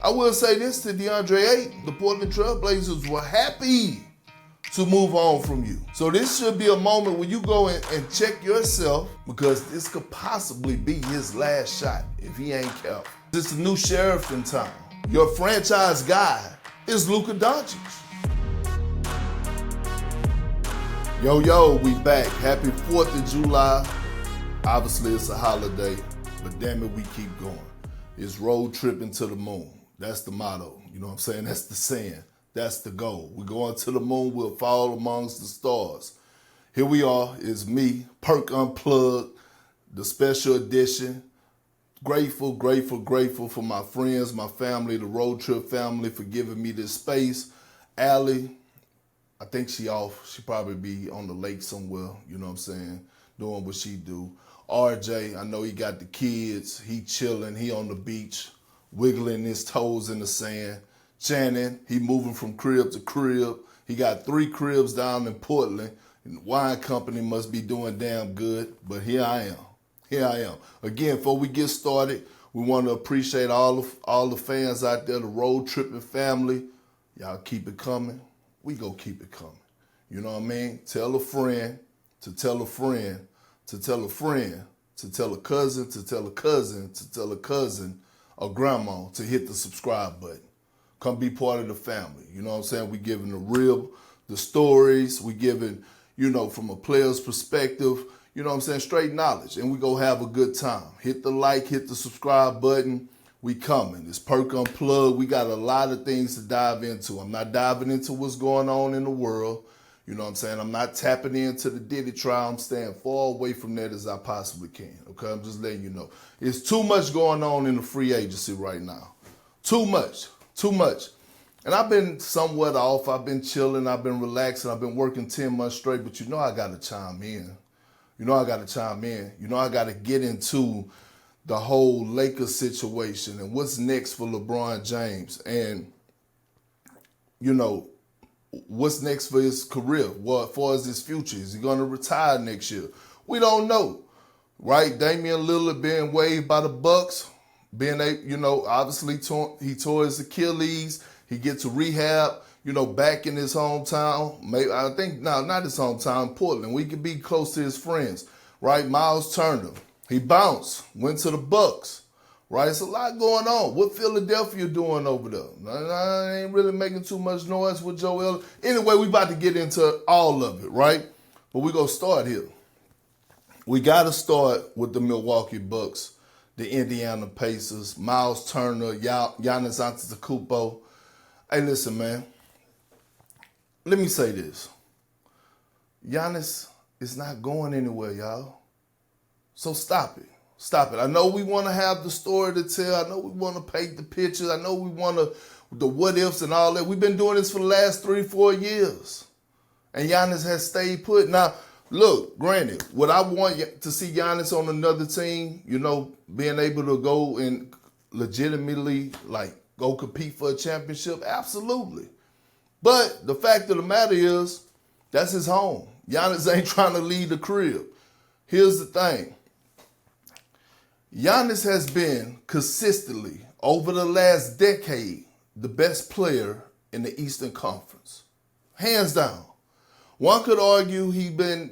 I will say this to Deandre Ayton, the Portland Trail Blazers were happy to move on from you. So this should be a moment when you go in and check yourself, because this could possibly be his last shot if he ain't careful. This is the new sheriff in town. Your franchise guy is Luka Doncic. Yo, we back. Happy 4th of July. Obviously it's a holiday, but damn it, we keep going. It's road tripping to the moon. That's the motto. You know what I'm saying? That's the saying. That's the goal. We're going to the moon. We'll fall amongst the stars. Here we are. It's me, Perk Unplugged, the special edition. Grateful for my friends, my family, the Road Trip family for giving me this space. Allie, I think she off. She probably be on the lake somewhere, you know what I'm saying, doing what she do. RJ, I know he got the kids. He chilling. He on the beach, wiggling his toes in the sand. Shannon, he moving from crib to crib. He got 3 cribs down in Portland. And the wine company must be doing damn good, but here I am. Again, before we get started, we want to appreciate all the fans out there, the Road Trippin family. Y'all keep it coming. We go keep it coming. You know what I mean? Tell a friend to tell a friend to tell a friend to tell a cousin to tell a cousin to tell a cousin or grandma to hit the subscribe button. Come be part of the family. You know what I'm saying? We giving the stories. We giving, from a player's perspective, you know what I'm saying, straight knowledge. And we go have a good time. Hit the like, hit the subscribe button. We coming. It's Perk Unplugged. We got a lot of things to dive into. I'm not diving into what's going on in the world. You know what I'm saying? I'm not tapping into the Diddy trial. I'm staying far away from that as I possibly can. Okay? I'm just letting you know. It's too much going on in the free agency right now. Too much. And I've been somewhat off. I've been chilling. I've been relaxing. I've been working 10 months straight. But I got to chime in. I got to get into the whole Lakers situation and what's next for LeBron James. And, what's next for his career? As far as his future? Is he going to retire next year? We don't know, right? Damian Lillard being waived by the Bucks, obviously he tore his Achilles. He gets to rehab, back in his hometown. Maybe I think not his hometown, Portland. We could be close to his friends, right? Myles Turner, he bounced, went to the Bucks, right? It's a lot going on. What Philadelphia doing over there? I ain't really making too much noise with Joel. Anyway, we about to get into all of it, right? But we gonna start here. We got to start with the Milwaukee Bucks, the Indiana Pacers, Myles Turner, Giannis Antetokounmpo. Hey, listen, man. Let me say this. Giannis is not going anywhere, y'all. So stop it. I know we want to have the story to tell. I know we want to paint the pictures. I know we want the what ifs and all that. We've been doing this for the last 3-4 years. And Giannis has stayed put. Now, look, granted, would I want to see Giannis on another team, being able to go and legitimately, go compete for a championship? Absolutely. But the fact of the matter is, that's his home. Giannis ain't trying to leave the crib. Here's the thing. Giannis has been consistently, over the last decade, the best player in the Eastern Conference. Hands down. One could argue he been,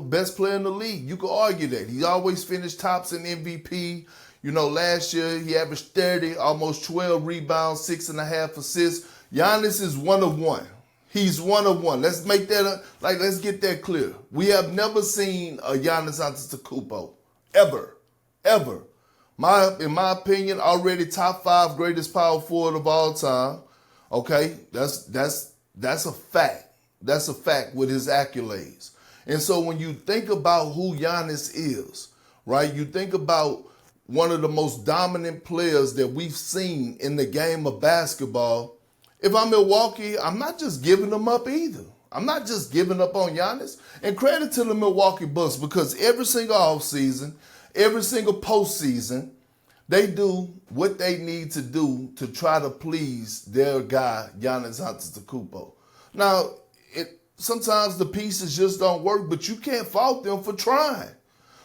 best player in the league. You could argue that. He always finished tops in MVP. Last year he averaged 30, almost 12 rebounds, 6.5 assists. Giannis is one of one. He's one of one. Let's make that, let's get that clear. We have never seen a Giannis Antetokounmpo, ever. In my opinion, already top 5 greatest power forward of all time. Okay, that's a fact. That's a fact with his accolades. And so when you think about who Giannis is, right, you think about one of the most dominant players that we've seen in the game of basketball. If I'm Milwaukee, I'm not just giving them up either. I'm not just giving up on Giannis. And credit to the Milwaukee Bucks, because every single offseason, every single postseason, they do what they need to do to try to please their guy, Giannis Antetokounmpo. Now, sometimes the pieces just don't work, but you can't fault them for trying.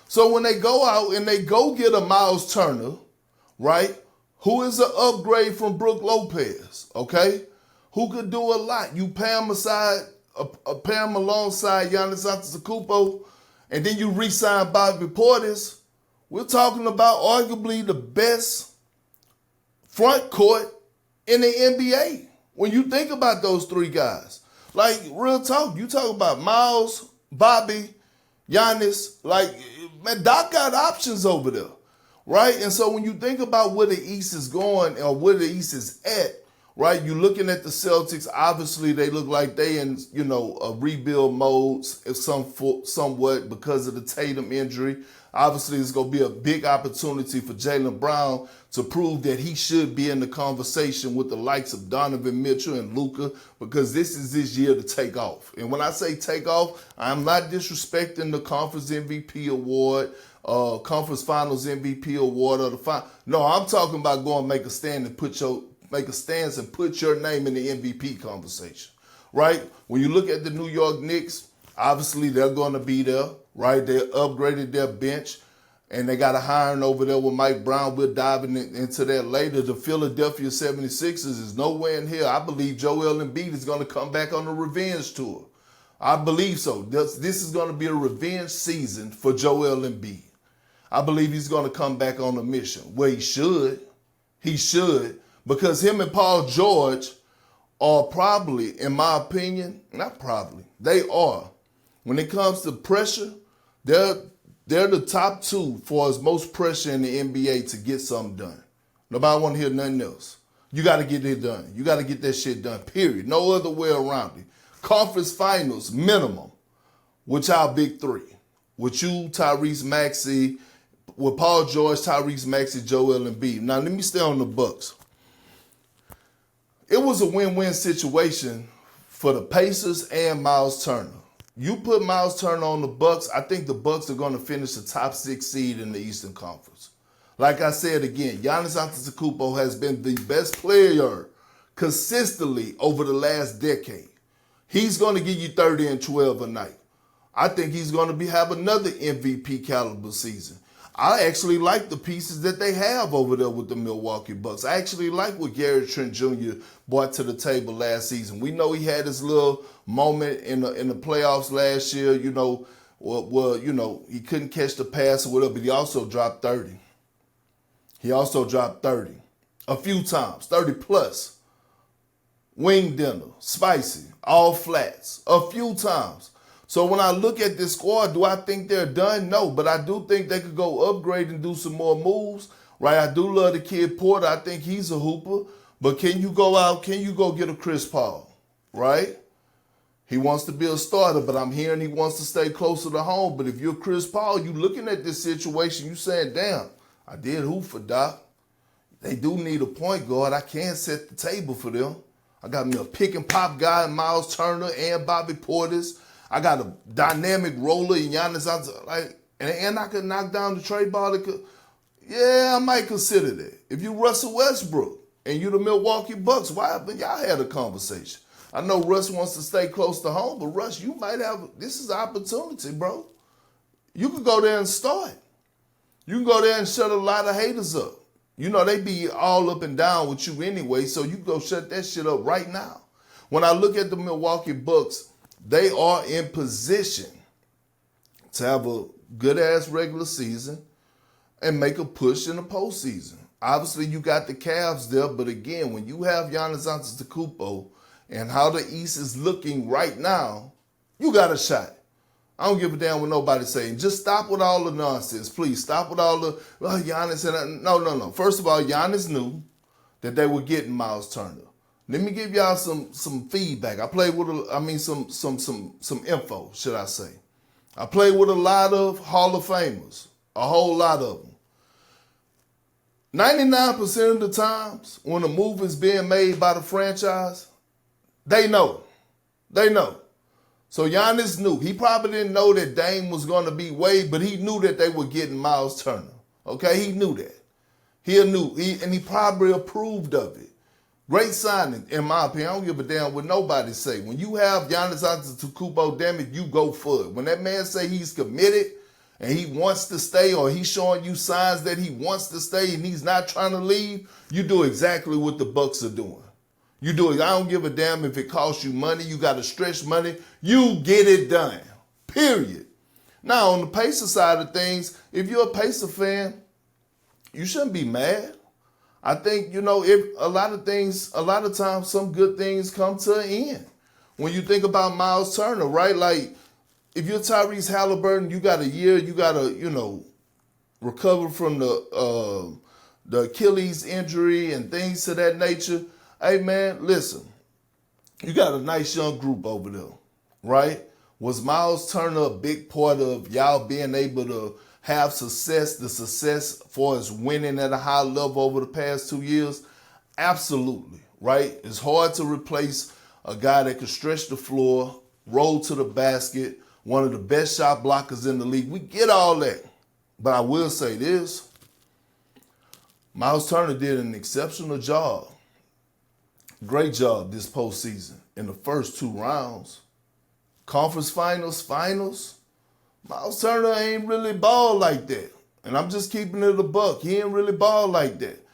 So when they go out and they go get a Myles Turner, right, who is an upgrade from Brook Lopez, okay? Who could do a lot. You pay him alongside Giannis Antetokounmpo, and then you re-sign Bobby Portis. We're talking about arguably the best front court in the NBA. When you think about those three guys, like real talk, you talk about Myles, Bobby, Giannis, like, man, Doc got options over there, right? And so when you think about where the East is going or where the East is at, right, you're looking at the Celtics. Obviously, they look like they in, a rebuild mode somewhat because of the Tatum injury. Obviously, it's going to be a big opportunity for Jaylen Brown to prove that he should be in the conversation with the likes of Donovan Mitchell and Luka, because this is his year to take off. And when I say take off, I'm not disrespecting the Conference MVP award, Conference Finals MVP award, or the final. No, I'm talking about going make a stand and put your name in the MVP conversation, right? When you look at the New York Knicks, obviously they're going to be there, right? They upgraded their bench, and they got a hiring over there with Mike Brown. We're diving into that later. The Philadelphia 76ers is nowhere in here. I believe Joel Embiid is going to come back on a revenge tour. I believe so. This is going to be a revenge season for Joel Embiid. I believe he's going to come back on a mission. Well, he should. He should. Because him and Paul George are probably, in my opinion, not probably, they are. When it comes to pressure, they're the top two for as most pressure in the NBA to get something done. Nobody want to hear nothing else. You got to get it done. You got to get that shit done, period. No other way around it. Conference finals, minimum, with our big three. With you, Tyrese Maxey, with Paul George, Tyrese Maxey, Joel Embiid. Now, let me stay on the Bucks. It was a win-win situation for the Pacers and Myles Turner. You put Myles Turner on the Bucks, I think the Bucks are going to finish the top 6 seed in the Eastern Conference. Like I said again, Giannis Antetokounmpo has been the best player consistently over the last decade. He's going to give you 30 and 12 a night. I think he's going to have another MVP caliber season. I actually like the pieces that they have over there with the Milwaukee Bucks. I actually like what Jaren Jackson Jr. brought to the table last season. We know he had his little moment in the playoffs last year. He couldn't catch the pass or whatever, but he also dropped 30. He also dropped 30 a few times, 30 plus. Wing dinner, spicy, all flats, a few times. So when I look at this squad, do I think they're done? No, but I do think they could go upgrade and do some more moves, right? I do love the kid Porter. I think he's a hooper. But can you go get a Chris Paul, right? He wants to be a starter, but I'm hearing he wants to stay closer to home. But if you're Chris Paul, you looking at this situation, you saying, damn, I did hoop for Doc. They do need a point guard. I can't set the table for them. I got me a pick and pop guy in Myles Turner and Bobby Portis. I got a dynamic roller in Giannis, and I could knock down the trade ball. Yeah, I might consider that. If you Russell Westbrook and you the Milwaukee Bucks, why haven't y'all had a conversation? I know Russ wants to stay close to home, but Russ, you might have, this is an opportunity, bro. You could go there and start. You can go there and shut a lot of haters up. They be all up and down with you anyway, so you go shut that shit up right now. When I look at the Milwaukee Bucks, they are in position to have a good-ass regular season and make a push in the postseason. Obviously, you got the Cavs there, but again, when you have Giannis Antetokounmpo and how the East is looking right now, you got a shot. I don't give a damn what nobody's saying. Just stop with all the nonsense, please. Stop with all the, Giannis and no. First of all, Giannis knew that they were getting Myles Turner. Let me give y'all some feedback. I played with some info, should I say. I played with a lot of Hall of Famers, a whole lot of them. 99% of the times when a move is being made by the franchise, they know. They know. So Giannis knew. He probably didn't know that Dame was going to be Wade, but he knew that they were getting Myles Turner. Okay, he knew that. He knew, and he probably approved of it. Great signing, in my opinion. I don't give a damn what nobody say. When you have Giannis Antetokounmpo, damn it, you go for it. When that man say he's committed and he wants to stay, or he's showing you signs that he wants to stay and he's not trying to leave, you do exactly what the Bucks are doing. You do it. I don't give a damn if it costs you money. You got to stretch money. You get it done. Period. Now, on the Pacer side of things, if you're a Pacer fan, you shouldn't be mad. I think, if a lot of times, some good things come to an end. When you think about Myles Turner, right? Like, if you're Tyrese Halliburton, you got a year, you got to, recover from the Achilles injury and things to that nature. Hey, man, listen, you got a nice young group over there, right? Was Myles Turner a big part of y'all being able to have success, the success for us winning at a high level over the past 2 years? Absolutely, right? It's hard to replace a guy that can stretch the floor, roll to the basket, one of the best shot blockers in the league. We get all that. But I will say this, Myles Turner did an exceptional job. Great job this postseason. In the first 2 rounds, conference finals, Myles Turner ain't really ball like that. And I'm just keeping it a buck. He ain't really ball like that.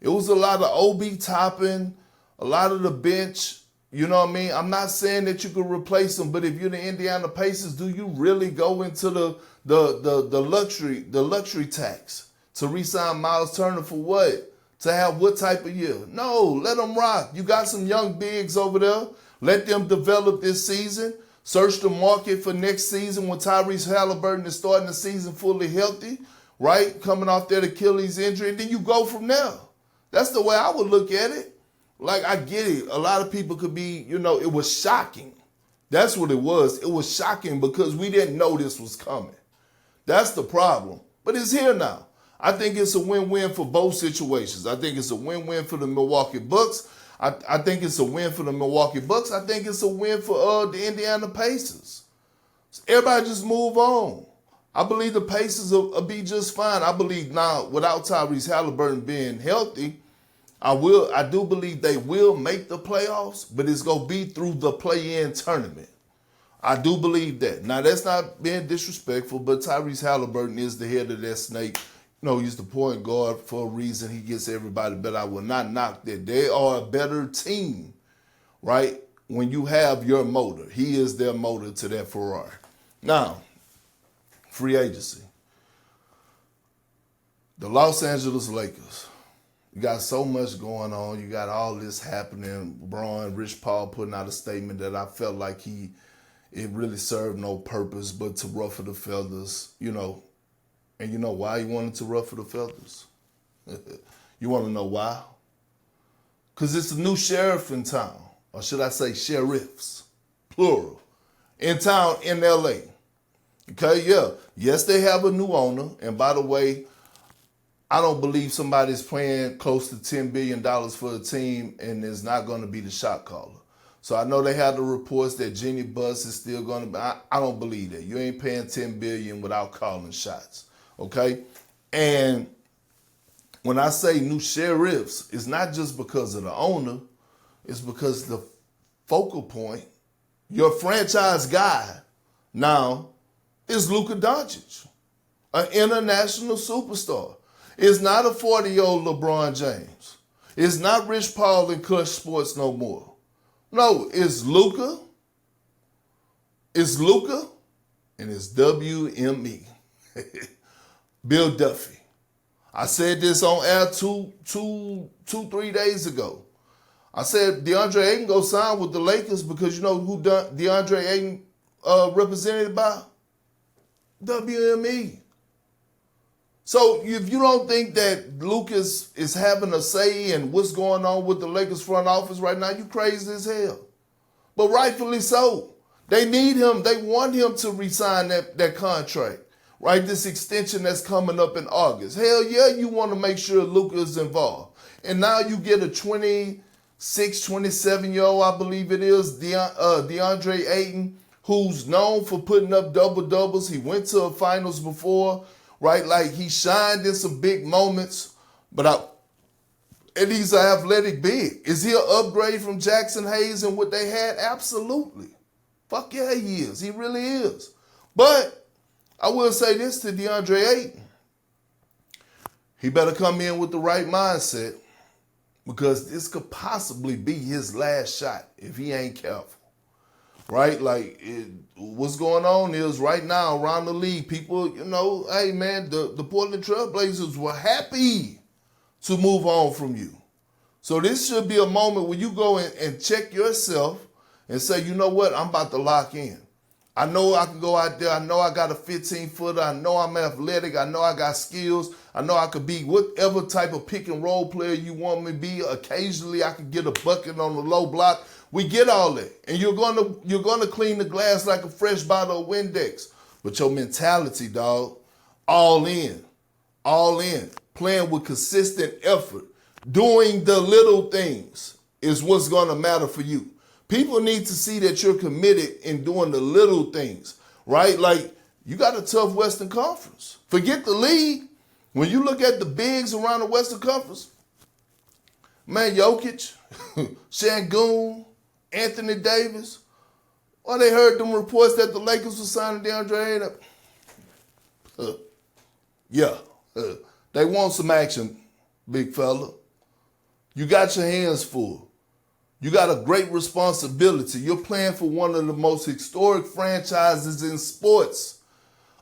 It was a lot of OB topping, a lot of the bench. You know what I mean? I'm not saying that you could replace him, but if you're the Indiana Pacers, do you really go into the luxury tax to re-sign Myles Turner for what? To have what type of year? No, let them rock. You got some young bigs over there. Let them develop this season. Search the market for next season when Tyrese Halliburton is starting the season fully healthy, right? Coming off that Achilles injury, and then you go from there. That's the way I would look at it. Like, I get it. A lot of people could be, it was shocking. That's what it was. It was shocking because we didn't know this was coming. That's the problem. But it's here now. I think it's a win-win for both situations. I think it's a win-win for the Milwaukee Bucks. I think it's a win for the Milwaukee Bucks. I think it's a win for the Indiana Pacers. Everybody just move on. I believe the Pacers will be just fine. I believe now, without Tyrese Halliburton being healthy, I do believe they will make the playoffs, but it's going to be through the play-in tournament. I do believe that. Now, that's not being disrespectful, but Tyrese Halliburton is the head of that snake. He's the point guard for a reason. He gets everybody, but I will not knock that. They are a better team, right, when you have your motor. He is their motor to that Ferrari. Now, free agency. The Los Angeles Lakers. You got so much going on. You got all this happening. LeBron, Rich Paul putting out a statement that I felt like it really served no purpose but to ruffle the feathers, And you know why he wanted to ruffle the feathers? You want to know why? Because it's a new sheriff in town. Or should I say sheriffs, plural, in town in L.A. Okay, yeah. Yes, they have a new owner. And by the way, I don't believe somebody's paying close to $10 billion for the team and is not going to be the shot caller. So I know they had the reports that Jenny Buss is still going to be. I don't believe that. You ain't paying $10 billion without calling shots. Okay? And when I say new sheriffs, it's not just because of the owner. It's because the focal point, your franchise guy now is Luka Doncic, an international superstar. It's not a 40-year-old LeBron James. It's not Rich Paul and Clutch Sports no more. No, it's Luka. It's Luka, and it's WME. Bill Duffy. I said this on air 3 days ago. I said Deandre Ayton go sign with the Lakers because you know who Deandre Ayton represented by? WME. So if you don't think that Lucas is having a say in what's going on with the Lakers front office right now, you crazy as hell. But rightfully so. They need him. They want him to re-sign that contract, right? This extension that's coming up in August. Hell yeah, you want to make sure Luka is involved. And now you get a 26, 27-year-old, I believe it is, Deandre Ayton, who's known for putting up double-doubles. He went to a finals before. Right, like he shined in some big moments, and he's an athletic big. Is he an upgrade from Jackson Hayes and what they had? Absolutely. Fuck yeah, he is. He really is. But I will say this to Deandre Ayton. He better come in with the right mindset because this could possibly be his last shot if he ain't careful. Right? What's going on is right now around the league, people, hey, man, the Portland Trail Blazers were happy to move on from you. So this should be a moment where you go and check yourself and say, you know what, I'm about to lock in. I know I can go out there. I know I got a 15-footer. I know I'm athletic. I know I got skills. I know I could be whatever type of pick and roll player you want me to be. Occasionally, I could get a bucket on the low block. We get all that. And you're gonna clean the glass like a fresh bottle of Windex. But your mentality, dog, all in. Playing with consistent effort. Doing the little things is what's gonna matter for you. People need to see that you're committed in doing the little things, right? Like, you got a tough Western Conference. Forget the league. When you look at the bigs around the Western Conference, man, Jokic, Şengün, Anthony Davis, well, they heard them reports that the Lakers were signing Deandre Ayton. They want some action, big fella. You got your hands full. You got a great responsibility. You're playing for one of the most historic franchises in sports.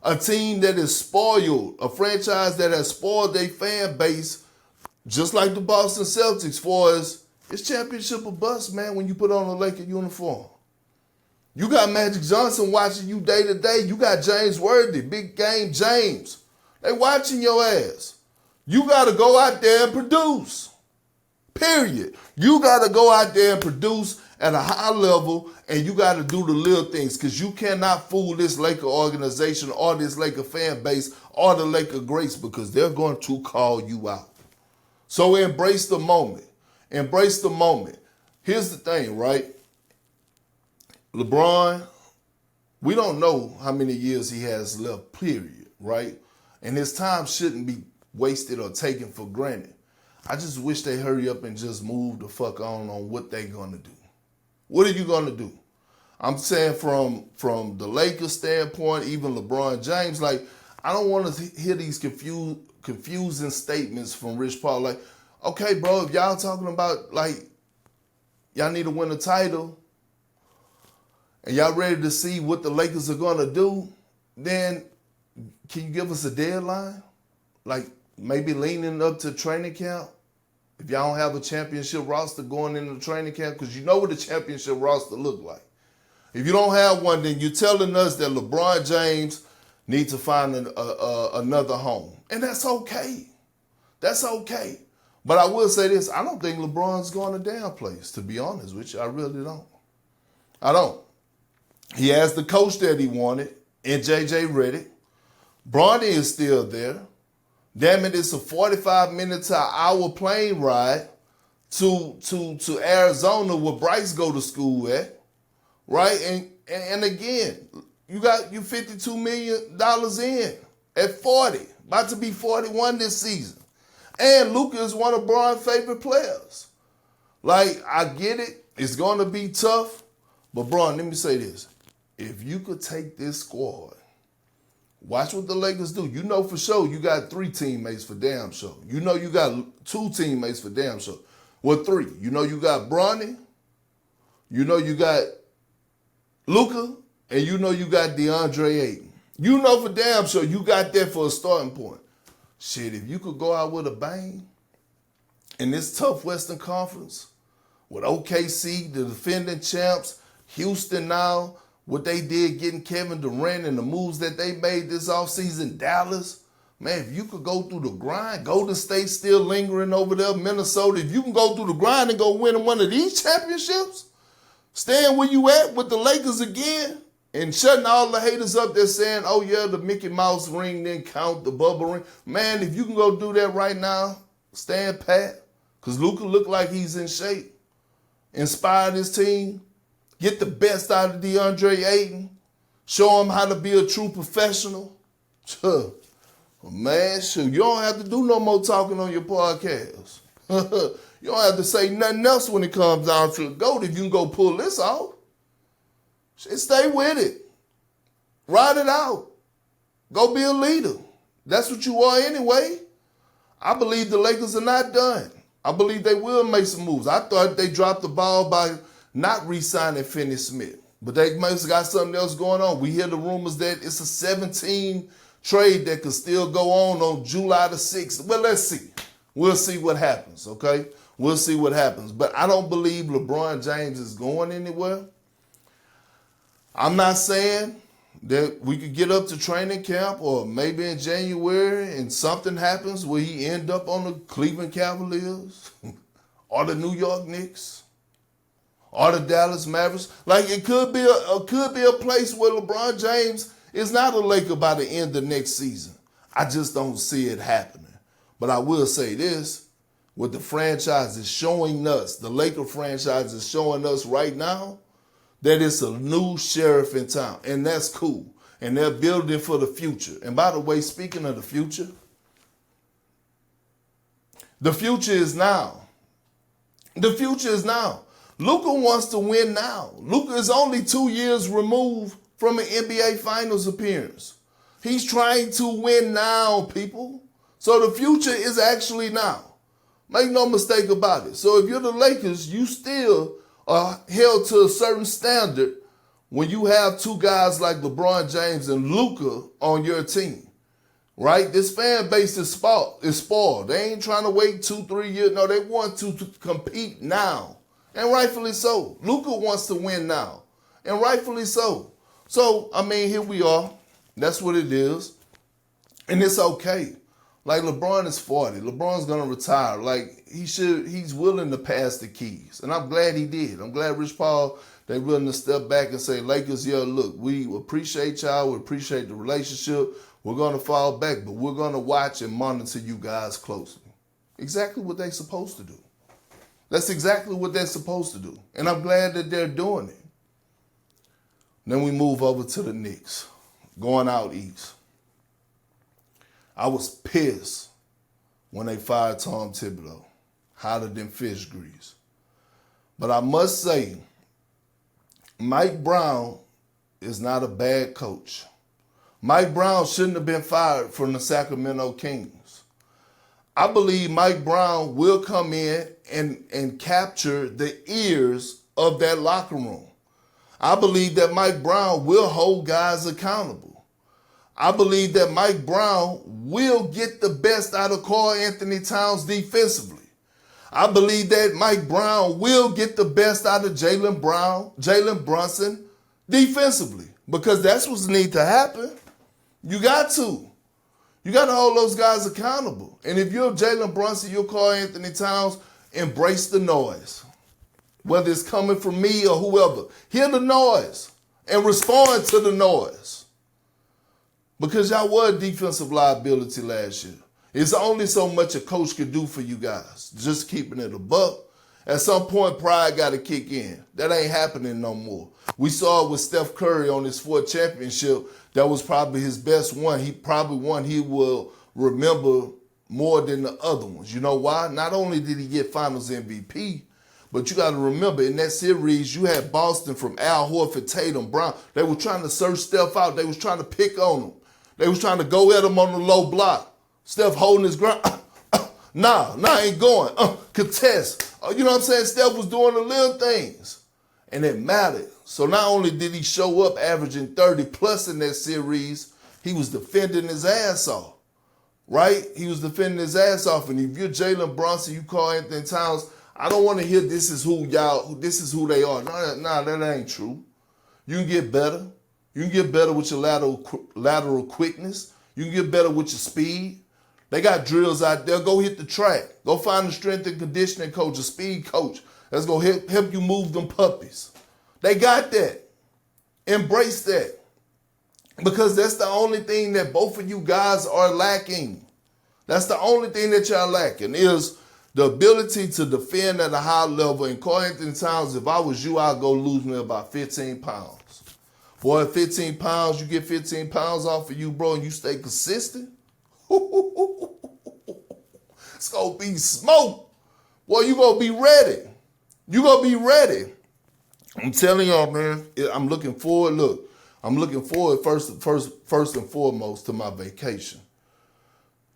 A team that is spoiled, a franchise that has spoiled their fan base, just like the Boston Celtics, for us. It's championship or bust, man, when you put on a Laker uniform. You got Magic Johnson watching you day to day. You got James Worthy, big game James. They watching your ass. You got to go out there and produce. Period. You got to go out there and produce at a high level, and you got to do the little things because you cannot fool this Laker organization or this Laker fan base or the Laker greats because they're going to call you out. So embrace the moment. Embrace the moment. Here's the thing, right? LeBron, we don't know how many years he has left, period, right? And his time shouldn't be wasted or taken for granted. I just wish they hurry up and just move the fuck on what they gonna do. What are you gonna do? I'm saying from the Lakers standpoint, even LeBron James, like, I don't want to hear these confusing statements from Rich Paul. Like, okay, bro, if y'all talking about, like, y'all need to win a title and y'all ready to see what the Lakers are gonna do, then can you give us a deadline? Like, maybe leaning up to training camp. If y'all don't have a championship roster going into the training camp, because you know what a championship roster look like. If you don't have one, then you're telling us that LeBron James needs to find another home. And that's okay. That's okay. But I will say this, I don't think LeBron's going a damn place, to be honest with you. I really don't. I don't. He has the coach that he wanted in J.J. Redick. Bronny is still there. Damn it, it's a 45-minute to an hour plane ride to Arizona where Bryce go to school at, right? And again, you $52 million in at 40, about to be 41 this season. And Luka is one of Bron's favorite players. Like, I get it. It's going to be tough. But, Bron, let me say this. If you could take this squad, watch what the Lakers do. You know for sure you got 3 teammates for damn sure. You know you got 2 teammates for damn sure. Well, 3. You know you got Bronny. You know you got Luka. And you know you got Deandre Ayton. You know for damn sure you got that for a starting point. Shit, if you could go out with a bang in this tough Western Conference with OKC, the defending champs, Houston now, what they did getting Kevin Durant and the moves that they made this offseason, Dallas, man, if you could go through the grind, Golden State still lingering over there, Minnesota, if you can go through the grind and go win one of these championships, staying where you at with the Lakers again, and shutting all the haters up there saying, oh yeah, the Mickey Mouse ring didn't count, the bubble ring. Man, if you can go do that right now, stand pat, because Luka look like he's in shape. Inspire this team. Get the best out of Deandre Ayton. Show him how to be a true professional. Sure. Man, sure. You don't have to do no more talking on your podcast. You don't have to say nothing else when it comes down to the GOAT if you can go pull this off. Stay with it. Ride it out. Go be a leader. That's what you are anyway. I believe the Lakers are not done. I believe they will make some moves. I thought they dropped the ball by not re-signing Finney-Smith. But they must have got something else going on. We hear the rumors that it's a 17 trade that could still go on July the 6th. Well, let's see. We'll see what happens, okay? We'll see what happens. But I don't believe LeBron James is going anywhere. I'm not saying that we could get up to training camp or maybe in January and something happens where he end up on the Cleveland Cavaliers or the New York Knicks or the Dallas Mavericks. Like it could be a place where LeBron James is not a Laker by the end of next season. I just don't see it happening. But I will say this, what the franchise is showing us, the Laker franchise is showing us right now, that it's a new sheriff in town, and that's cool. And they're building for the future. And by the way, speaking of the future is now. The future is now. Luka wants to win now. Luka is only 2 years removed from an NBA Finals appearance. He's trying to win now, people. So the future is actually now. Make no mistake about it. So if you're the Lakers, you still are held to a certain standard when you have two guys like LeBron James and Luka on your team, right? This fan base is spoiled. They ain't trying to wait 2-3 years. No, they want to compete now, and rightfully so. Luka wants to win now, and rightfully so. So, I mean, here we are. That's what it is, and it's okay. Like, LeBron is 40. LeBron's going to retire. Like, he's willing to pass the keys. And I'm glad he did. I'm glad Rich Paul, they willing to step back and say, Lakers, yeah, look, we appreciate y'all. We appreciate the relationship. We're going to fall back, but we're going to watch and monitor you guys closely. Exactly what they're supposed to do. That's exactly what they're supposed to do. And I'm glad that they're doing it. Then we move over to the Knicks, going out east. I was pissed when they fired Tom Thibodeau, hotter than fish grease. But I must say, Mike Brown is not a bad coach. Mike Brown shouldn't have been fired from the Sacramento Kings. I believe Mike Brown will come in and capture the ears of that locker room. I believe that Mike Brown will hold guys accountable. I believe that Mike Brown will get the best out of Karl-Anthony Towns defensively. I believe that Mike Brown will get the best out of Jalen Brunson defensively, because that's what needs to happen. You got to. You got to hold those guys accountable. And if you're Jalen Brunson, you're Karl-Anthony Towns, embrace the noise. Whether it's coming from me or whoever, hear the noise and respond to the noise. Because y'all were a defensive liability last year. It's only so much a coach could do for you guys. Just keeping it a buck. At some point, pride got to kick in. That ain't happening no more. We saw it with Steph Curry on his 4th championship. That was probably his best one. He probably one he will remember more than the other ones. You know why? Not only did he get Finals MVP, but you got to remember, in that series, you had Boston from Al Horford, Tatum, Brown. They were trying to search Steph out. They was trying to pick on him. They was trying to go at him on the low block. Steph holding his ground. Nah, I ain't going. Contest. You know what I'm saying? Steph was doing the little things. And it mattered. So not only did he show up averaging 30 plus in that series, he was defending his ass off. Right? He was defending his ass off. And if you're Jalen Brunson, you Karl-Anthony Towns, I don't want to hear this is who they are. Nah, that ain't true. You can get better. You can get better with your lateral quickness. You can get better with your speed. They got drills out there. Go hit the track. Go find a strength and conditioning coach, a speed coach. That's going to help you move them puppies. They got that. Embrace that. Because that's the only thing that both of you guys are lacking. That's the only thing that y'all lacking is the ability to defend at a high level. And Karl-Anthony Towns, if I was you, I'd go lose me about 15 pounds. Boy, 15 pounds, you get 15 pounds off of you, bro, and you stay consistent. It's going to be smoke. Boy, you going to be ready. You going to be ready. I'm telling y'all, man, I'm looking forward. Look, I'm looking forward first and foremost to my vacation.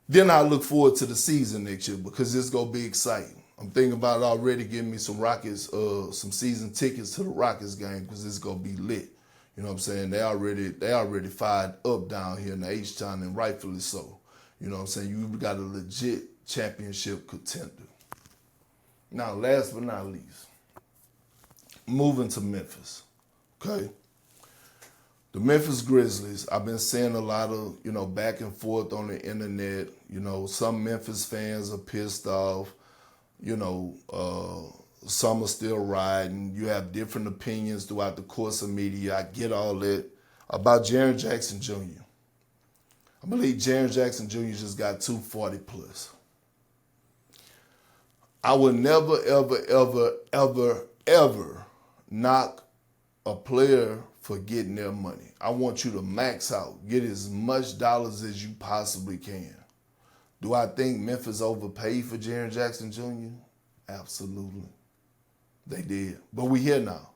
Then I look forward to the season next year because it's gonna be exciting. I'm thinking about already getting me some Rockets, some season tickets to the Rockets game because it's gonna be lit. You know what I'm saying? They already fired up down here in the H-Town, and rightfully so. You know what I'm saying? You got a legit championship contender. Now, last but not least, moving to Memphis. Okay. The Memphis Grizzlies, I've been seeing a lot of, back and forth on the internet. Some Memphis fans are pissed off. Some are still riding. You have different opinions throughout the course of media. I get all that. About Jaren Jackson Jr. I believe Jaren Jackson Jr. just got 240 plus. I would never, ever, ever, ever, ever knock a player for getting their money. I want you to max out, get as much dollars as you possibly can. Do I think Memphis overpaid for Jaren Jackson Jr.? Absolutely. They did. But we here now.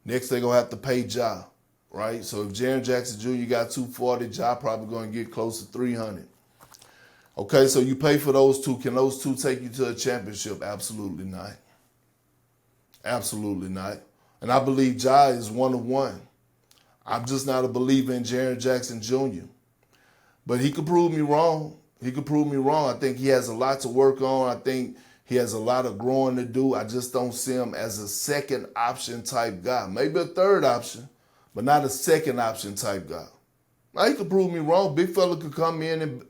Next they're going to have to pay Ja, right? So if Jaren Jackson Jr. got 240, Ja probably going to get close to 300. Okay, so you pay for those two. Can those two take you to a championship? Absolutely not. Absolutely not. And I believe Ja is one of one. I'm just not a believer in Jaren Jackson Jr. But he could prove me wrong. I think he has a lot to work on. I think he has a lot of growing to do. I just don't see him as a second option type guy. Maybe a third option, but not a second option type guy. Now, he could prove me wrong. Big fella could come in and,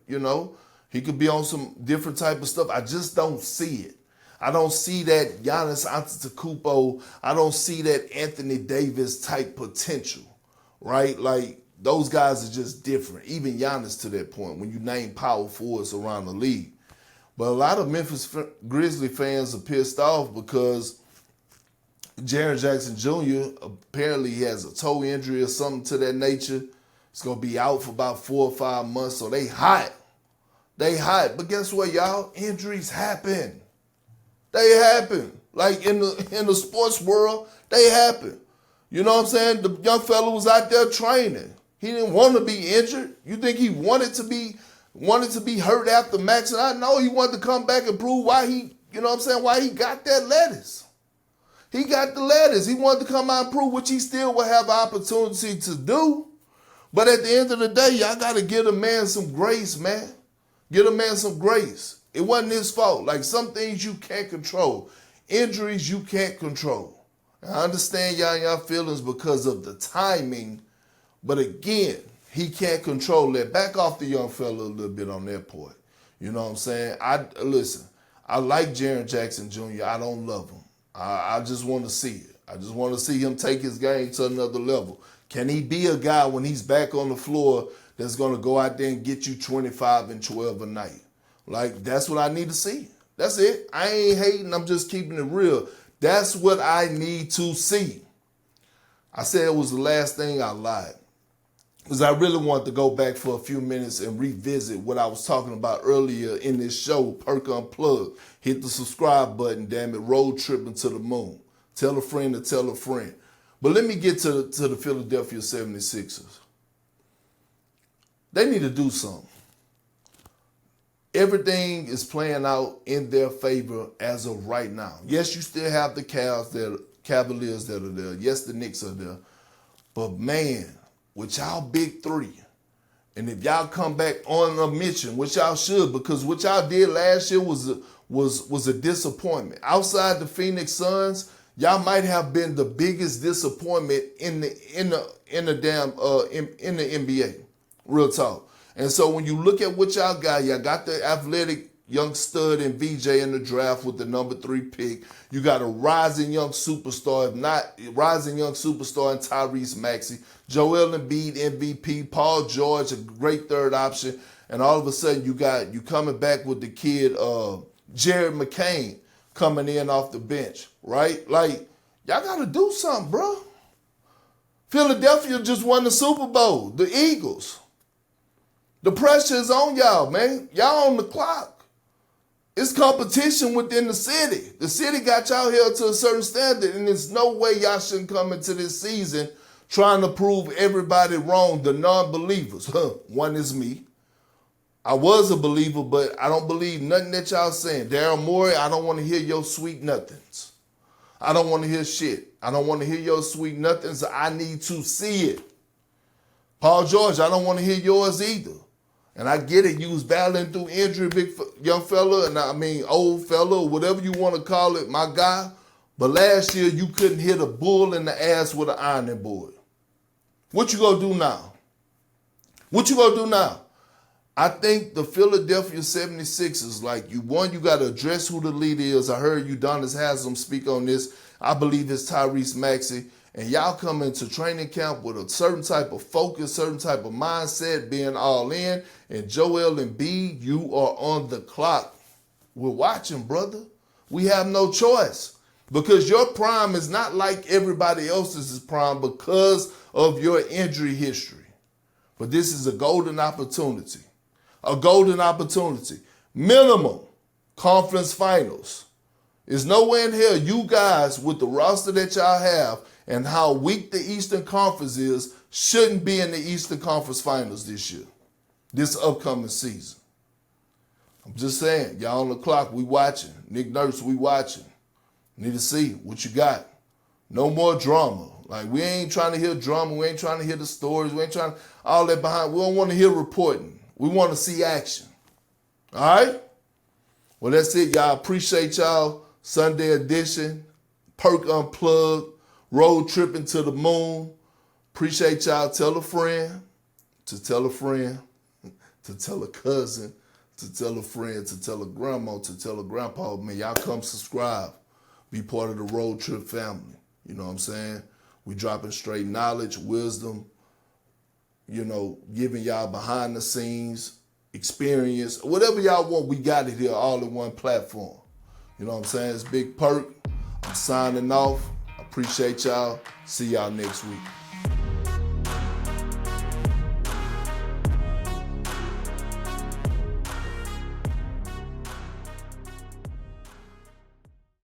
he could be on some different type of stuff. I just don't see it. I don't see that Giannis Antetokounmpo. I don't see that Anthony Davis type potential, right? Like, those guys are just different. Even Giannis to that point when you name power forwards around the league. But a lot of Memphis Grizzlies fans are pissed off because Jaren Jackson Jr. apparently he has a toe injury or something to that nature. He's going to be out for about 4 or 5 months, so they hot. But guess what, y'all? Injuries happen. They happen. Like in the sports world, they happen. You know what I'm saying? The young fella was out there training. He didn't want to be injured. You think he wanted to be hurt after maxing out? No, he wanted to come back and prove why he got that lettuce. He got the lettuce. He wanted to come out and prove, which he still will have an opportunity to do. But at the end of the day, y'all got to give a man some grace, man. Give a man some grace. It wasn't his fault. Like, some things you can't control. Injuries you can't control. I understand y'all feelings because of the timing, but again, he can't control that. Back off the young fella a little bit on that point. You know what I'm saying? I like Jaren Jackson Jr. I don't love him. I just want to see it. I just want to see him take his game to another level. Can he be a guy when he's back on the floor that's going to go out there and get you 25 and 12 a night? Like, that's what I need to see. That's it. I ain't hating. I'm just keeping it real. That's what I need to see. I said it was the last thing. I lied. Because I really wanted to go back for a few minutes and revisit what I was talking about earlier in this show, Perk Unplugged. Hit the subscribe button, damn it. Road Trippin to the moon. Tell a friend to tell a friend. But let me get to the Philadelphia 76ers. They need to do something. Everything is playing out in their favor as of right now. Yes, you still have the Cavaliers that are there. Yes, the Knicks are there. But man, with y'all big three, and if y'all come back on a mission, which y'all should, because what y'all did last year was a disappointment. Outside the Phoenix Suns, y'all might have been the biggest disappointment in the NBA. Real talk. And so when you look at what y'all got the athletic young stud and VJ in the draft with the number 3 pick. You got a rising young superstar, if not rising young superstar in Tyrese Maxey. Joel Embiid, MVP. Paul George, a great third option. And all of a sudden you coming back with the kid, Jared McCain, coming in off the bench, right? Like, y'all got to do something, bro. Philadelphia just won the Super Bowl. The Eagles. The pressure is on y'all, man. Y'all on the clock. It's competition within the city. The city got y'all held to a certain standard, and there's no way y'all shouldn't come into this season trying to prove everybody wrong, the non-believers. One is me. I was a believer, but I don't believe nothing that y'all saying. Daryl Morey, I don't want to hear your sweet nothings. I don't want to hear shit. I don't want to hear your sweet nothings. I need to see it. Paul George, I don't want to hear yours either. And I get it. You was battling through injury, young fella, and I mean old fella, or whatever you want to call it, my guy. But last year, you couldn't hit a bull in the ass with an ironing board. What you gonna do now? What you gonna do now? I think the Philadelphia 76ers, like you got to address who the leader is. I heard Udonis Haslam speak on this. I believe it's Tyrese Maxey. And y'all come into training camp with a certain type of focus, certain type of mindset, being all in. And Joel Embiid, you are on the clock. We're watching, brother. We have no choice. Because your prime is not like everybody else's prime because of your injury history. But this is a golden opportunity. A golden opportunity. Minimum conference finals. There's nowhere in hell you guys, with the roster that y'all have and how weak the Eastern Conference is, shouldn't be in the Eastern Conference finals this year, this upcoming season. I'm just saying, y'all on the clock, we watching. Nick Nurse, we watching. Need to see what you got. No more drama. Like, we ain't trying to hear drama. We ain't trying to hear the stories. We ain't trying to, all that behind. We don't want to hear reporting. We want to see action. All right? Well, that's it, y'all. Appreciate y'all. Sunday edition. Perk Unplugged. Road Trippin to the Moon. Appreciate y'all. Tell a friend to tell a friend to tell a cousin to tell a friend to tell a grandma to tell a grandpa. Man, y'all come subscribe. Be part of the Road Trip family. You know what I'm saying? We dropping straight knowledge, wisdom, you know, giving y'all behind the scenes, experience, whatever y'all want, we got it here all in one platform. You know what I'm saying? It's Big Perk. I'm signing off. Appreciate y'all. See y'all next week.